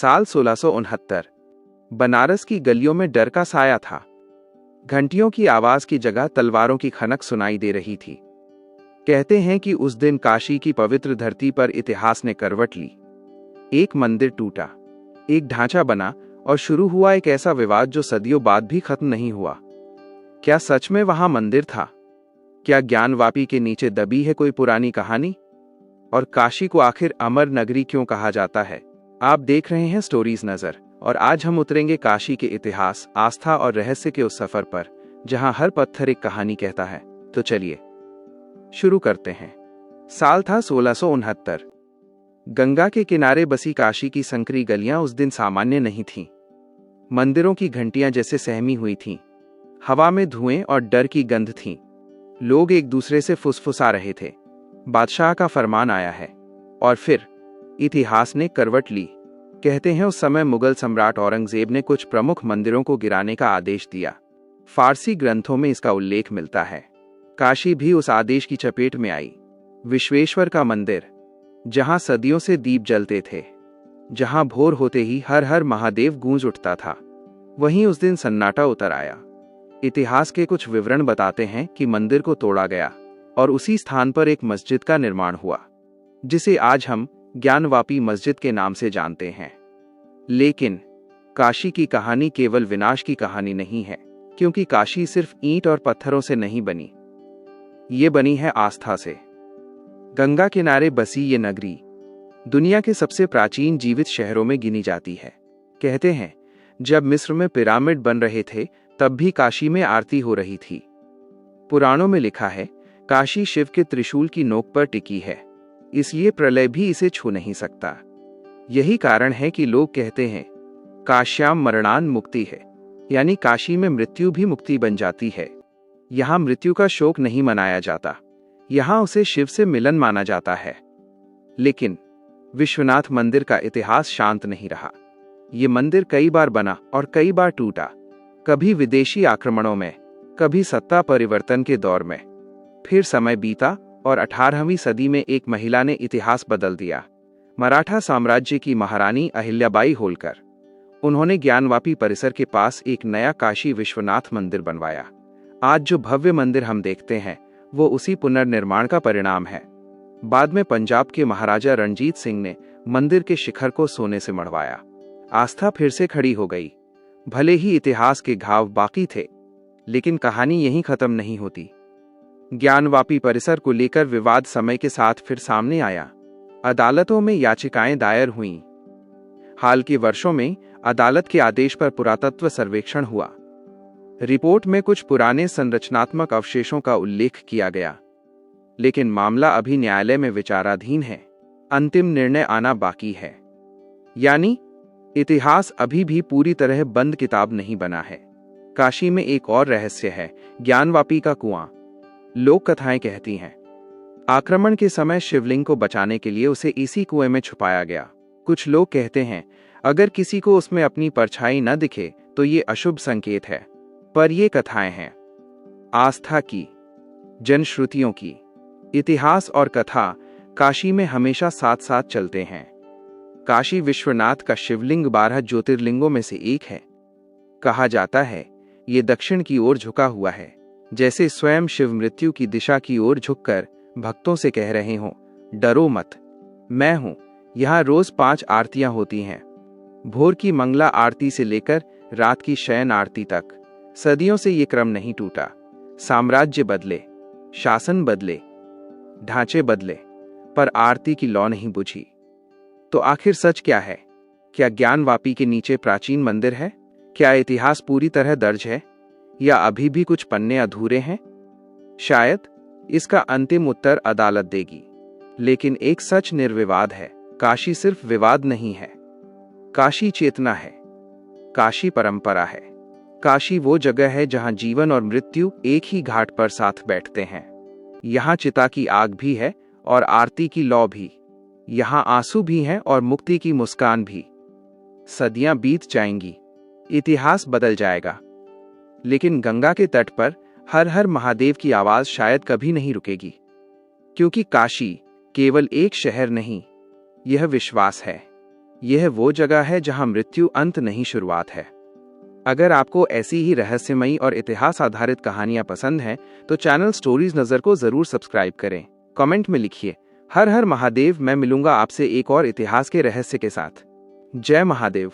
साल 1669। बनारस की गलियों में डर का साया था। घंटियों की आवाज की जगह तलवारों की खनक सुनाई दे रही थी। कहते हैं कि उस दिन काशी की पवित्र धरती पर इतिहास ने करवट ली। एक मंदिर टूटा, एक ढांचा बना और शुरू हुआ एक ऐसा विवाद जो सदियों बाद भी खत्म नहीं हुआ। क्या सच में वहां मंदिर था? क्या ज्ञानवापी के नीचे दबी है कोई पुरानी कहानी? और काशी को आखिर अमर नगरी क्यों कहा जाता है? आप देख रहे हैं स्टोरीज नजर, और आज हम उतरेंगे काशी के इतिहास, आस्था और रहस्य के उस सफर पर जहां हर पत्थर एक कहानी कहता है। तो चलिए शुरू करते हैं। साल था 1669। गंगा के किनारे बसी काशी की संकरी गलियां उस दिन सामान्य नहीं थीं। मंदिरों की घंटियां जैसे सहमी हुई थीं। हवा में धुएं और डर की गंध थी। लोग एक दूसरे से फुसफुसा रहे थे। बादशाह का फरमान आया है। और फिर इतिहास ने करवट ली। कहते हैं उस समय मुगल सम्राट औरंगजेब ने कुछ प्रमुख मंदिरों को गिराने का आदेश दिया। फारसी ग्रंथों में इसका उल्लेख मिलता है। काशी भी उस आदेश की चपेट में आई। विश्वेश्वर का मंदिर, जहां सदियों से दीप जलते थे, जहां भोर होते ही हर हर महादेव गूंज उठता था, वहीं उस दिन सन्नाटा उतर आया। इतिहास के कुछ विवरण बताते हैं कि मंदिर को तोड़ा गया और उसी स्थान पर एक मस्जिद का निर्माण हुआ, जिसे आज हम ज्ञानवापी मस्जिद के नाम से जानते हैं। लेकिन काशी की कहानी केवल विनाश की कहानी नहीं है, क्योंकि काशी सिर्फ ईंट और पत्थरों से नहीं बनी, ये बनी है आस्था से। गंगा किनारे बसी ये नगरी दुनिया के सबसे प्राचीन जीवित शहरों में गिनी जाती है। कहते हैं जब मिस्र में पिरामिड बन रहे थे, तब भी काशी में आरती हो रही थी। पुराणों में लिखा है, काशी शिव के त्रिशूल की नोक पर टिकी है, इसलिए प्रलय भी इसे छू नहीं सकता। यही कारण है कि लोग कहते हैं काश्याम मरणान मुक्ति है, यानी काशी में मृत्यु भी मुक्ति बन जाती है। यहां मृत्यु का शोक नहीं मनाया जाता, यहां उसे शिव से मिलन माना जाता है। लेकिन विश्वनाथ मंदिर का इतिहास शांत नहीं रहा। ये मंदिर कई बार बना और कई बार टूटा, कभी विदेशी आक्रमणों में, कभी सत्ता परिवर्तन के दौर में। फिर समय बीता और 18वीं सदी में एक महिला ने इतिहास बदल दिया। मराठा साम्राज्य की महारानी अहिल्याबाई होलकर। उन्होंने ज्ञानवापी परिसर के पास एक नया काशी विश्वनाथ मंदिर बनवाया। आज जो भव्य मंदिर हम देखते हैं, वो उसी पुनर्निर्माण का परिणाम है। बाद में पंजाब के महाराजा रणजीत सिंह ने मंदिर के शिखर को सोने से मढ़वाया। आस्था फिर से खड़ी हो गई। भले ही इतिहास के घाव बाकी थे, लेकिन कहानी यहीं खत्म नहीं होती। ज्ञानवापी परिसर को लेकर विवाद समय के साथ फिर सामने आया। अदालतों में याचिकाएं दायर हुईं। हाल के वर्षों में अदालत के आदेश पर पुरातत्व सर्वेक्षण हुआ। रिपोर्ट में कुछ पुराने संरचनात्मक अवशेषों का उल्लेख किया गया, लेकिन मामला अभी न्यायालय में विचाराधीन है। अंतिम निर्णय आना बाकी है। यानी इतिहास अभी भी पूरी तरह बंद किताब नहीं बना है। काशी में एक और रहस्य है, ज्ञानवापी का कुआं। लोक कथाएं कहती हैं आक्रमण के समय शिवलिंग को बचाने के लिए उसे इसी कुएं में छुपाया गया। कुछ लोग कहते हैं अगर किसी को उसमें अपनी परछाई न दिखे तो ये अशुभ संकेत है। पर ये कथाएं हैं आस्था की, जनश्रुतियों की। इतिहास और कथा काशी में हमेशा साथ साथ चलते हैं। काशी विश्वनाथ का शिवलिंग 12 ज्योतिर्लिंगों में से एक है। कहा जाता है ये दक्षिण की ओर झुका हुआ है, जैसे स्वयं शिव मृत्यु की दिशा की ओर झुककर भक्तों से कह रहे हों, डरो मत, मैं हूं। यहां रोज 5 आरतियां होती हैं, भोर की मंगला आरती से लेकर रात की शयन आरती तक। सदियों से ये क्रम नहीं टूटा। साम्राज्य बदले, शासन बदले, ढांचे बदले, पर आरती की लौ नहीं बुझी। तो आखिर सच क्या है? क्या ज्ञानवापी के नीचे प्राचीन मंदिर है? क्या इतिहास पूरी तरह दर्ज है, या अभी भी कुछ पन्ने अधूरे हैं? शायद इसका अंतिम उत्तर अदालत देगी। लेकिन एक सच निर्विवाद है, काशी सिर्फ विवाद नहीं है। काशी चेतना है, काशी परंपरा है। काशी वो जगह है जहां जीवन और मृत्यु एक ही घाट पर साथ बैठते हैं। यहां चिता की आग भी है और आरती की लौ भी। यहां आंसू भी हैं और मुक्ति की मुस्कान भी। सदियां बीत जाएंगी, इतिहास बदल जाएगा, लेकिन गंगा के तट पर हर हर महादेव की आवाज शायद कभी नहीं रुकेगी। क्योंकि काशी केवल एक शहर नहीं, यह विश्वास है, यह वो जगह है जहां मृत्यु अंत नहीं शुरुआत है। अगर आपको ऐसी ही रहस्यमयी और इतिहास आधारित कहानियां पसंद हैं, तो चैनल स्टोरीज नज़र को ज़रूर सब्सक्राइब करें। कमेंट में लिखिए, हर हर महादेव। मैं मिलूंगा आपसे एक और इतिहास के रहस्य के साथ। जय महादेव।